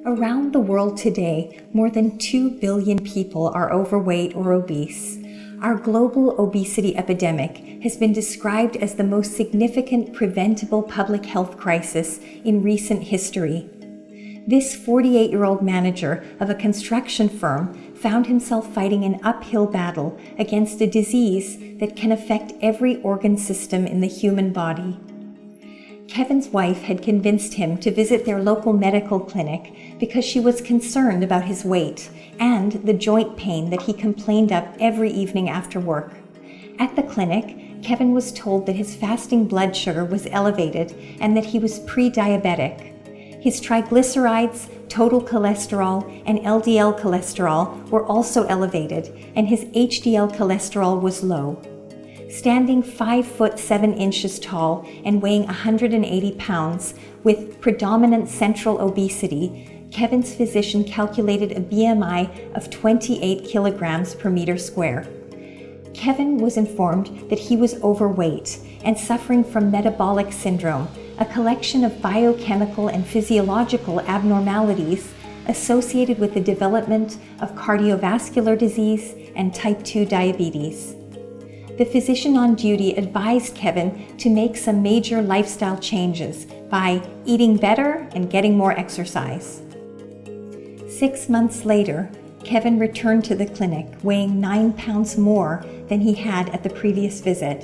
Around the world today, more than 2 billion people are overweight or obese. Our global obesity epidemic has been described as the most significant preventable public health crisis in recent history. This 48-year-old manager of a construction firm found himself fighting an uphill battle against a disease that can affect every organ system in the human body. Kevin's wife had convinced him to visit their local medical clinic because she was concerned about his weight and the joint pain that he complained of every evening after work. At the clinic, Kevin was told that his fasting blood sugar was elevated and that he was pre-diabetic. His triglycerides, total cholesterol, and LDL cholesterol were also elevated, and his HDL cholesterol was low. Standing 5 foot 7 inches tall and weighing 180 pounds with predominant central obesity, Kevin's physician calculated a BMI of 28 kilograms per meter square. Kevin was informed that he was overweight and suffering from metabolic syndrome, a collection of biochemical and physiological abnormalities associated with the development of cardiovascular disease and type 2 diabetes. The physician on duty advised Kevin to make some major lifestyle changes by eating better and getting more exercise. 6 months later, Kevin returned to the clinic weighing 9 pounds more than he had at the previous visit.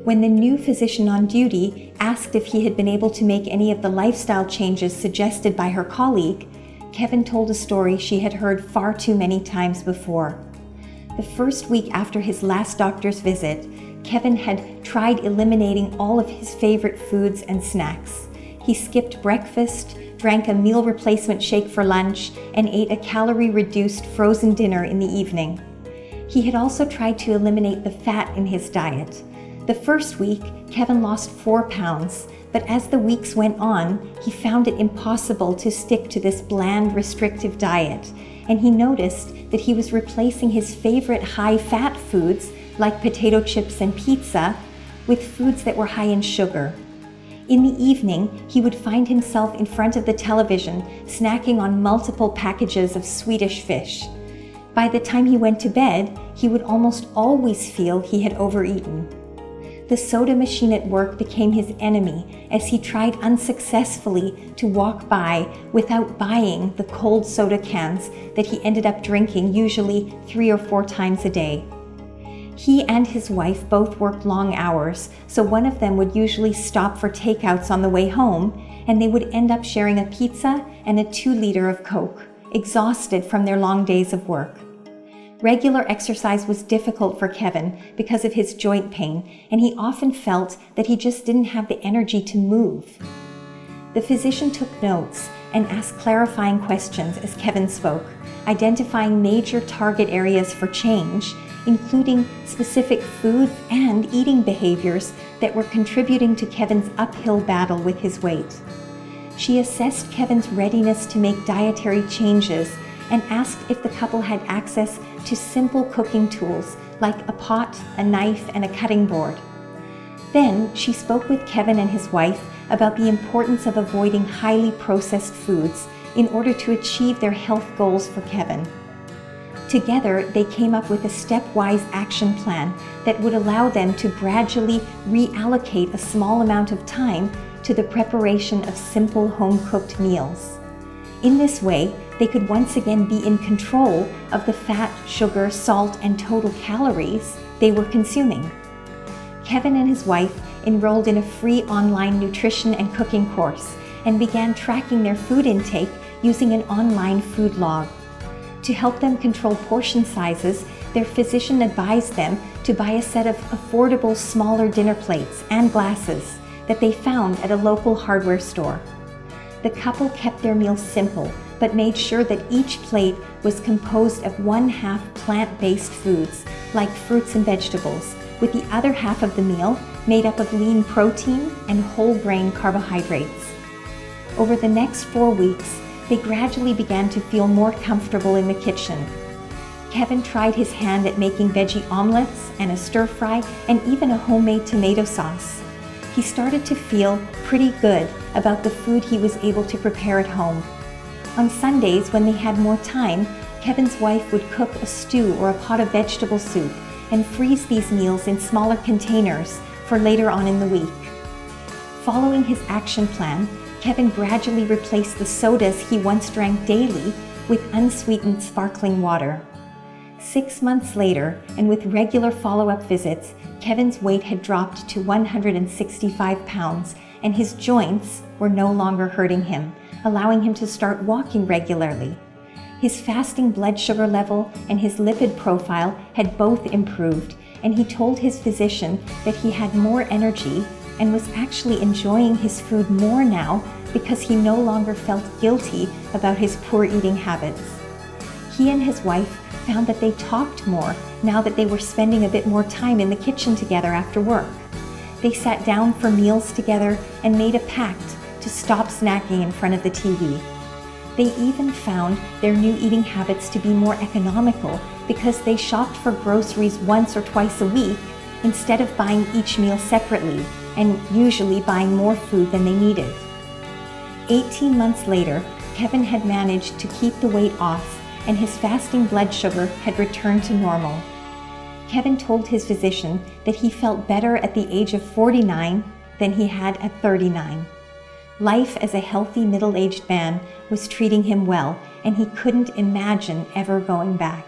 When the new physician on duty asked if he had been able to make any of the lifestyle changes suggested by her colleague, Kevin told a story she had heard far too many times before. The first week after his last doctor's visit, Kevin had tried eliminating all of his favorite foods and snacks. He skipped breakfast, drank a meal replacement shake for lunch, and ate a calorie-reduced frozen dinner in the evening. He had also tried to eliminate the fat in his diet. The first week, Kevin lost 4 pounds, but as the weeks went on, he found it impossible to stick to this bland, restrictive diet, and he noticed that he was replacing his favorite high-fat foods, like potato chips and pizza, with foods that were high in sugar. In the evening, he would find himself in front of the television, snacking on multiple packages of Swedish fish. By the time he went to bed, he would almost always feel he had overeaten. The soda machine at work became his enemy as he tried unsuccessfully to walk by without buying the cold soda cans that he ended up drinking usually 3 or 4 times a day. He and his wife both worked long hours, so one of them would usually stop for takeouts on the way home, and they would end up sharing a pizza and a 2-liter of Coke, exhausted from their long days of work. Regular exercise was difficult for Kevin because of his joint pain, and he often felt that he just didn't have the energy to move. The physician took notes and asked clarifying questions as Kevin spoke, identifying major target areas for change, including specific food and eating behaviors that were contributing to Kevin's uphill battle with his weight. She assessed Kevin's readiness to make dietary changes and asked if the couple had access to simple cooking tools like a pot, a knife, and a cutting board. Then she spoke with Kevin and his wife about the importance of avoiding highly processed foods in order to achieve their health goals for Kevin. Together, they came up with a stepwise action plan that would allow them to gradually reallocate a small amount of time to the preparation of simple home-cooked meals. In this way, they could once again be in control of the fat, sugar, salt, and total calories they were consuming. Kevin and his wife enrolled in a free online nutrition and cooking course and began tracking their food intake using an online food log. To help them control portion sizes, their physician advised them to buy a set of affordable smaller dinner plates and glasses that they found at a local hardware store. The couple kept their meals simple, but made sure that each plate was composed of 1/2 plant-based foods, like fruits and vegetables, with the other half of the meal made up of lean protein and whole grain carbohydrates. Over the next 4 weeks, they gradually began to feel more comfortable in the kitchen. Kevin tried his hand at making veggie omelets and a stir fry and even a homemade tomato sauce. he started to feel pretty good about the food he was able to prepare at home. On Sundays, when they had more time, Kevin's wife would cook a stew or a pot of vegetable soup and freeze these meals in smaller containers for later on in the week. Following his action plan, Kevin gradually replaced the sodas he once drank daily with unsweetened sparkling water. 6 months later, and with regular follow-up visits, Kevin's weight had dropped to 165 pounds, and his joints were no longer hurting him, allowing him to start walking regularly. His fasting blood sugar level and his lipid profile had both improved, and he told his physician that he had more energy and was actually enjoying his food more now because he no longer felt guilty about his poor eating habits. He and his wife found that they talked more now that they were spending a bit more time in the kitchen together after work. They sat down for meals together and made a pact to stop snacking in front of the TV. They even found their new eating habits to be more economical because they shopped for groceries once or twice a week instead of buying each meal separately and usually buying more food than they needed. 18 months later, Kevin had managed to keep the weight off and his fasting blood sugar had returned to normal. Kevin told his physician that he felt better at the age of 49 than he had at 39. Life as a healthy middle-aged man was treating him well, and he couldn't imagine ever going back.